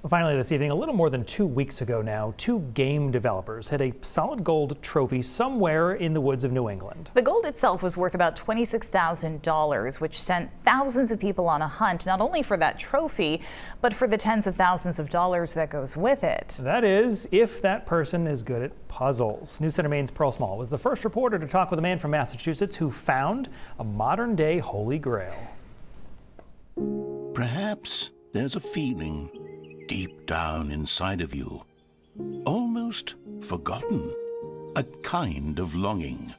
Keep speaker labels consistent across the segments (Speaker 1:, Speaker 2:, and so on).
Speaker 1: Well, finally this evening, a little more than 2 weeks ago now, two game developers hit a solid gold trophy somewhere in the woods of New England.
Speaker 2: The gold itself was worth about $26,000, which sent thousands of people on a hunt, not only for that trophy, but for the tens of thousands of dollars that goes with it.
Speaker 1: That is, if that person is good at puzzles. CENTER Maine's Pearl Small was the first reporter to talk with a man from Massachusetts who found a modern-day Holy Grail.
Speaker 3: Perhaps there's a feeling deep down inside of you, almost forgotten, a kind of longing,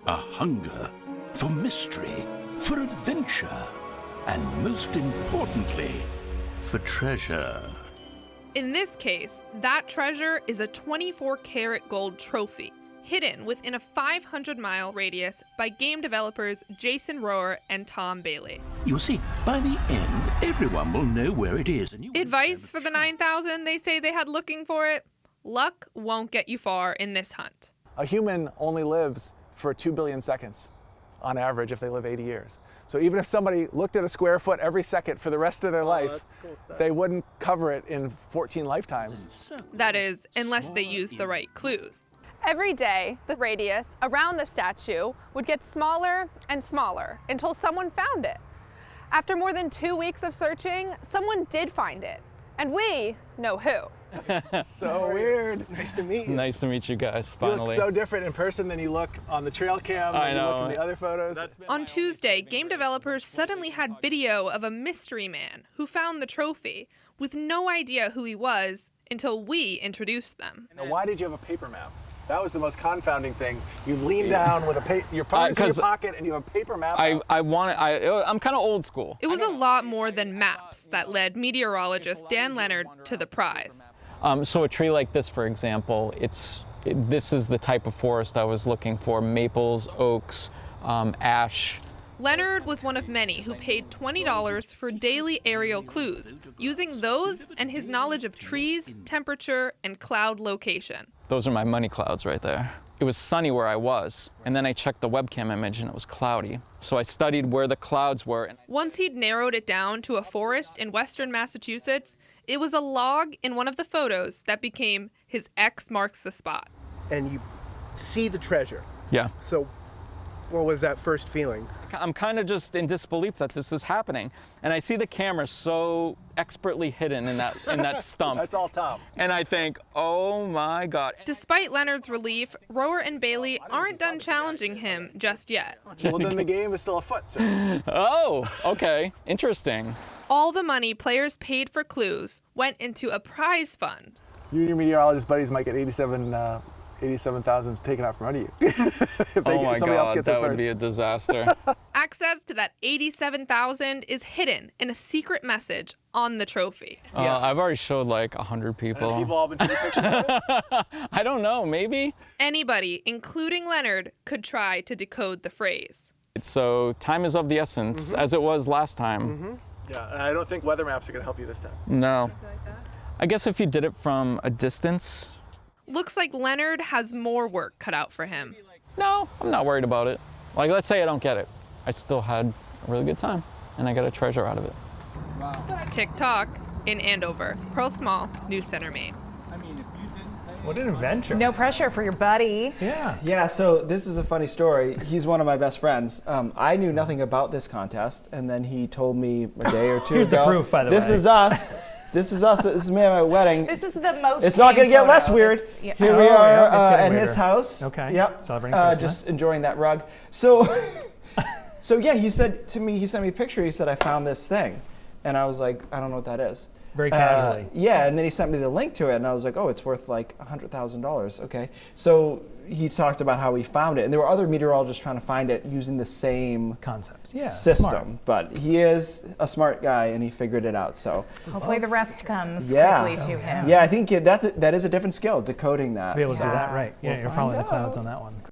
Speaker 3: a hunger for mystery, for adventure, and most importantly, for treasure.
Speaker 4: In this case, that treasure is a 24-karat gold trophy, hidden within a 500-mile radius by game developers Jason Rohr and Tom Bailey.
Speaker 3: You see, by the end, everyone will know where it is. And
Speaker 4: Advice for the 9,000 they say they had looking for it? Luck won't get you far in this hunt.
Speaker 5: A human only lives for 2 billion seconds on average if they live 80 years. So even if somebody looked at a square foot every second for the rest of their life, cool, they wouldn't cover it in 14 lifetimes.
Speaker 4: That is, unless they use the right clues.
Speaker 6: Every day, the radius around the statue would get smaller and smaller until someone found it. After more than 2 weeks of searching, someone did find it, and we know who.
Speaker 5: So weird. Nice to meet you.
Speaker 7: Nice to meet you guys, finally.
Speaker 5: You look so different in person than you look on the trail cam, than you look in the other photos.
Speaker 4: On Tuesday, game developers suddenly had video of a mystery man who found the trophy with no idea who he was until we introduced them.
Speaker 5: Now, why did you have a paper map? That was the most confounding thing. You lean down with your phone's in your pocket and you have a paper map.
Speaker 7: I'm kind of old school.
Speaker 4: It was a lot more than maps that led meteorologist Dan Leonard to the prize.
Speaker 7: So a tree like this, for example, this is the type of forest I was looking for: maples, oaks, ash.
Speaker 4: Leonard was one of many who paid $20 for daily aerial clues, using those and his knowledge of trees, temperature, and cloud location.
Speaker 7: Those are my money clouds right there. It was sunny where I was, and then I checked the webcam image and it was cloudy. So I studied where the clouds were.
Speaker 4: Once he'd narrowed it down to a forest in western Massachusetts, it was a log in one of the photos that became his X marks the spot.
Speaker 8: And you see the treasure.
Speaker 7: Yeah.
Speaker 8: So what was that first feeling?
Speaker 7: I'm kind of just in disbelief that this is happening. And I see the camera so expertly hidden in that stump.
Speaker 5: That's all Tom.
Speaker 7: And I think, oh my God.
Speaker 4: Despite Leonard's relief, Rohr and Bailey aren't done challenging him just yet.
Speaker 5: Well, then the game is still afoot, sir.
Speaker 7: Oh, okay. Interesting.
Speaker 4: All the money players paid for clues went into a prize fund.
Speaker 5: You and your meteorologist buddies might get 87,000 taken out from under you.
Speaker 7: Oh my God, that would be a disaster.
Speaker 4: Access to that 87,000 is hidden in a secret message on the trophy.
Speaker 7: I've already showed like 100 people.
Speaker 5: Have people all been taking pictures of it?
Speaker 7: I don't know, maybe?
Speaker 4: Anybody, including Leonard, could try to decode the phrase.
Speaker 7: So time is of the essence, as it was last time.
Speaker 5: Yeah, and I don't think weather maps are going to help you this time.
Speaker 7: No. I guess if you did it from a distance.
Speaker 4: Looks like Leonard has more work cut out for him.
Speaker 7: No, I'm not worried about it. Like, let's say I don't get it. I still had a really good time, and I got a treasure out of it.
Speaker 4: Wow. TikTok in Andover. Pearl Small, CENTER Maine.
Speaker 1: What an adventure.
Speaker 2: No pressure for your buddy.
Speaker 9: Yeah, so this is a funny story. He's one of my best friends. I knew nothing about this contest, and then he told me a day or two
Speaker 1: Here's
Speaker 9: ago.
Speaker 1: the proof, by the way.
Speaker 9: This is us. This is us. This is me at my wedding.
Speaker 2: This is the most.
Speaker 9: It's not going to get less weird.
Speaker 2: Yeah.
Speaker 9: Here we are at
Speaker 1: weirder.
Speaker 9: his house.
Speaker 1: Okay.
Speaker 9: Yep.
Speaker 1: Celebrating Christmas.
Speaker 9: Just enjoying that rug. So, yeah, he said to me, he sent me a picture. He said, I found this thing. And I was like, I don't know what that is.
Speaker 1: Very casually.
Speaker 9: Yeah, and then he sent me the link to it, and I was like, oh, it's worth like $100,000. Okay. So he talked about how he found it, and there were other meteorologists trying to find it using the same
Speaker 1: concepts,
Speaker 9: system.
Speaker 1: Smart.
Speaker 9: But he is a smart guy, and he figured it out. So
Speaker 2: hopefully the rest comes quickly to him.
Speaker 9: Yeah, I think that is a different skill, decoding that.
Speaker 1: To be able to do that right. Yeah, you're following the clouds on that one.